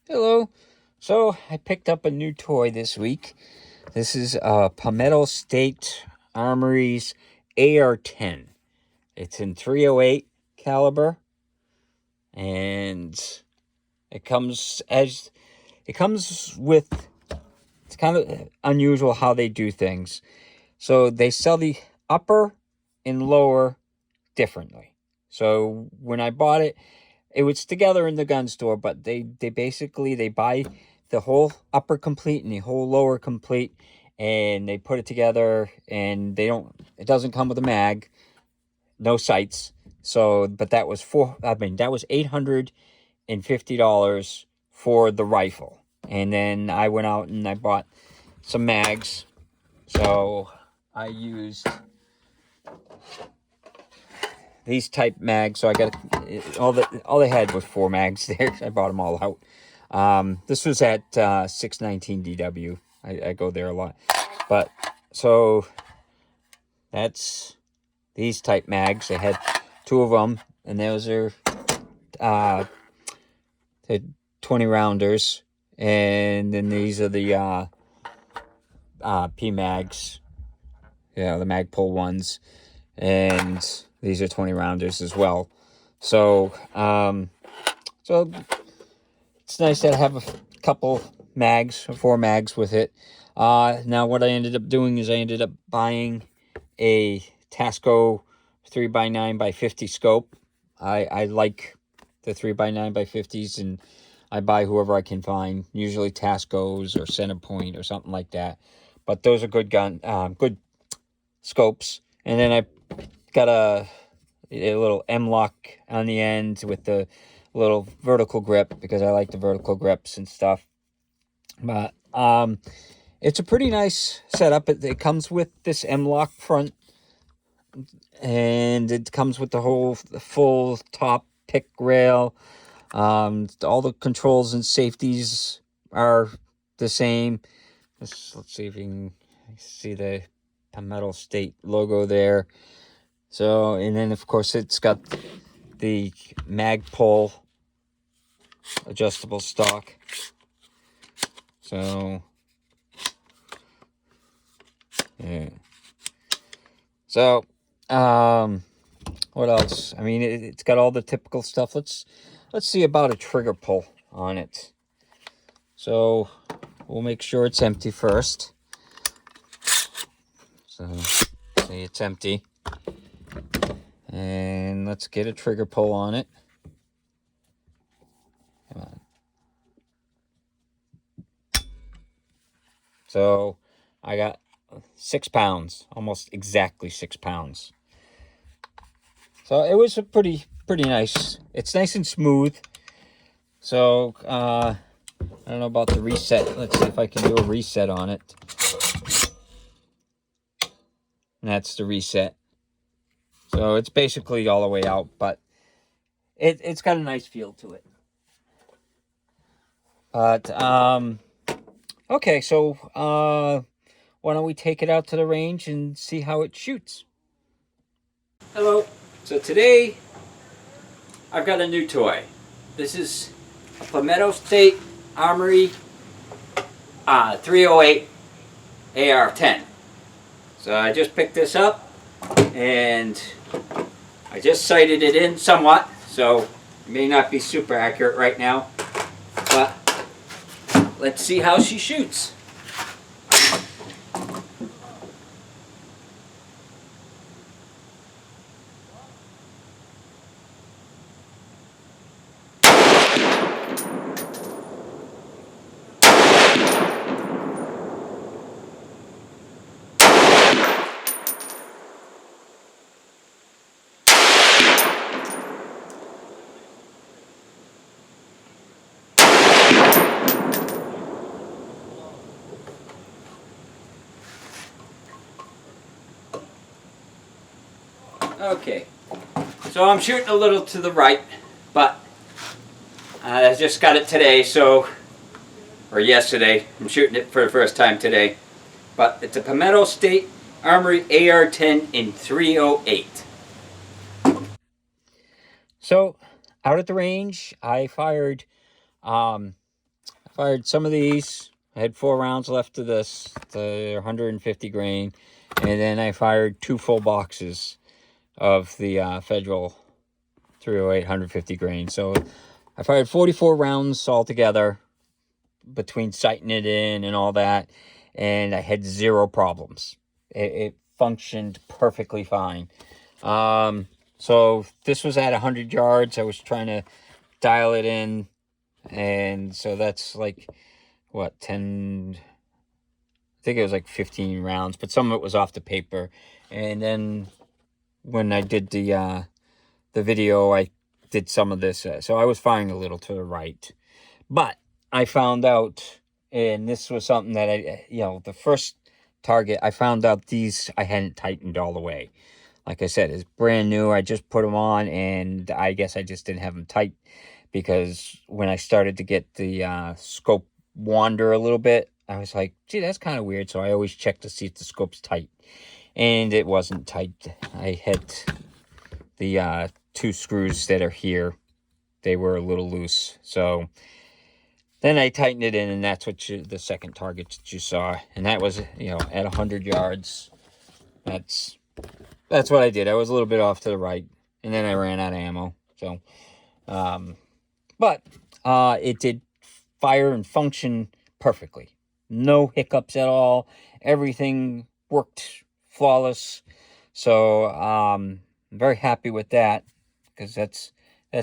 Hello. So I picked up a new toy this week. This is Palmetto State Armory's AR10. It's in 308 caliber, and it comes as it comes with. It's kind of unusual how they do things. So they sell the upper and lower differently. So when I bought it, it was together in the gun store, but they basically they buy the whole upper complete and the whole lower complete, and they put it together, and it doesn't come with a mag, no sights. So but that was $850 for the rifle. And then I went out and I bought some mags. So I used these type mags. So I got all they had was 4 mags there. I bought them all out. This was at 619 DW. I go there a lot. But so that's these type mags. I had 2 of them, and those are the 20 rounders. And then these are the P mags. Yeah, the Magpul ones. And these are 20 rounders as well. So so it's nice to have a couple mags, 4 mags with it. Now what I ended up doing is I ended up buying a Tasco 3x9x50 scope. I like the 3x9x50s, and I buy whoever I can find, usually Tascos or Centerpoint or something like that. But those are good scopes. And then I got a little M-lock on the end with the little vertical grip, because I like the vertical grips and stuff. But it's a pretty nice setup. It comes with this M-lock front, and it comes with the full top pick rail. All the controls and safeties are the same. Let's see if you can see the Palmetto State logo there. So, and then of course it's got the Magpul adjustable stock. So, yeah. So, what else? I mean, it's got all the typical stuff. Let's see about a trigger pull on it. So, we'll make sure it's empty first. So, see, it's empty. And let's get a trigger pull on it. Come on. So I got 6 pounds, almost exactly 6 pounds. So it was a pretty nice. It's nice and smooth. So I don't know about the reset. Let's see if I can do a reset on it. And that's the reset. So it's basically all the way out, but it's got a nice feel to it. But okay, so why don't we take it out to the range and see how it shoots? Hello. So today I've got a new toy. This is a Palmetto State Armory 308 AR10. So I just picked this up, and I just sighted it in somewhat, so it may not be super accurate right now, but let's see how she shoots. Okay, so I'm shooting a little to the right, but I just got it today, or yesterday. I'm shooting it for the first time today. But it's a Palmetto State Armory AR10 in 308. So, out at the range, I fired fired some of these. I had 4 rounds left of this, the 150 grain, and then I fired 2 full boxes of the Federal 308 150 grain. So I fired 44 rounds altogether between sighting it in and all that, and I had 0 problems. It functioned perfectly fine. So this was at 100 yards. I was trying to dial it in, and so that's like, what, 10... I think it was like 15 rounds, but some of it was off the paper. And then when I did the video, I did some of this. So I was firing a little to the right. But I found out, and this was something that the first target, I found out these I hadn't tightened all the way. Like I said, it's brand new. I just put them on, and I guess I just didn't have them tight, because when I started to get the scope wander a little bit, I was like, gee, that's kind of weird. So I always check to see if the scope's tight, and it wasn't tight. I had the 2 screws that are here. They were a little loose. So then I tightened it in, and that's what the second target that you saw. And that was, at 100 yards. That's what I did. I was a little bit off to the right, and then I ran out of ammo. So, but it did fire and function perfectly. No hiccups at all. Everything worked flawless. So I'm very happy with that, because that's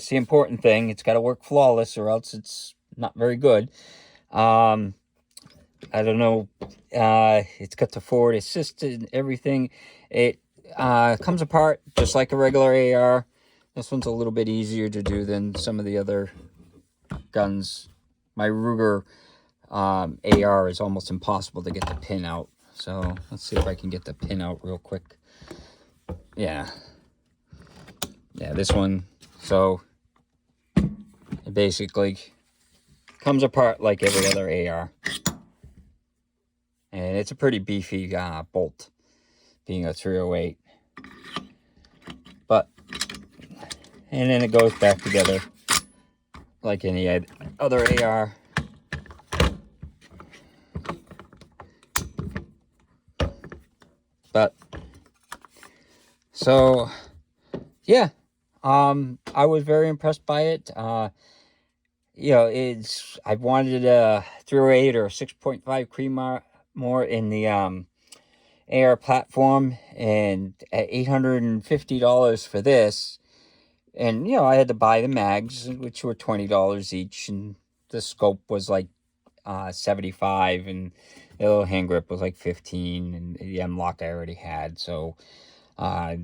the important thing. It's got to work flawless, or else it's not very good. I don't know. It's got the forward assist and everything. It comes apart just like a regular AR. This one's a little bit easier to do than some of the other guns. My Ruger AR is almost impossible to get the pin out. So let's see if I can get the pin out real quick. Yeah, this one. So it basically comes apart like every other AR. And it's a pretty beefy bolt, being a 308. And then it goes back together like any other AR. But, so, yeah, I was very impressed by it. I've wanted a 308 or a 6.5 Creedmoor more in the AR platform, and at $850 for this, and I had to buy the mags, which were $20 each, and the scope was like $75, and the little hand grip was like $15, and the M-lock I already had. So I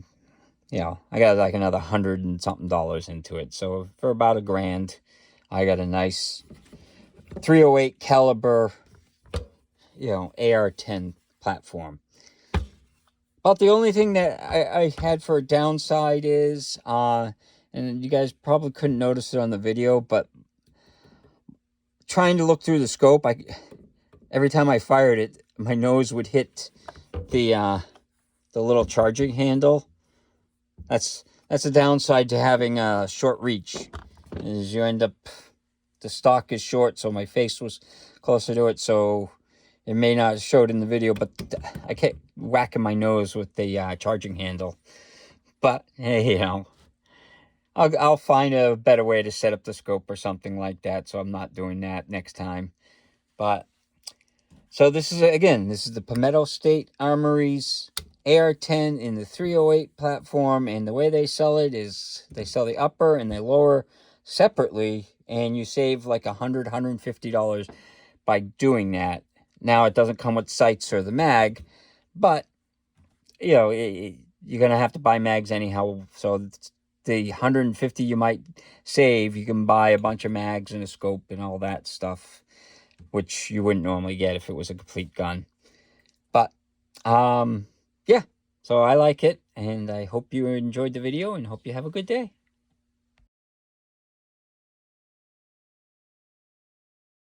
got like another $100 and something into it. So for about $1,000, I got a nice 308 caliber AR10 platform. About the only thing that I had for a downside is, and you guys probably couldn't notice it on the video, but trying to look through the scope, every time I fired it, my nose would hit the little charging handle. That's a downside to having a short reach, is you end up, the stock is short, so my face was closer to it, so it may not have showed in the video, but I kept whacking my nose with the charging handle. But, hey, I'll find a better way to set up the scope or something like that, so I'm not doing that next time. But, so this is the Palmetto State Armory's AR10 in the 308 platform, and the way they sell it is they sell the upper and the lower separately, and you save like $150 by doing that. Now, it doesn't come with sights or the mag, but, you're going to have to buy mags anyhow. So the $150 you might save, you can buy a bunch of mags and a scope and all that stuff, which you wouldn't normally get if it was a complete gun. But, yeah, so I like it, and I hope you enjoyed the video, and hope you have a good day.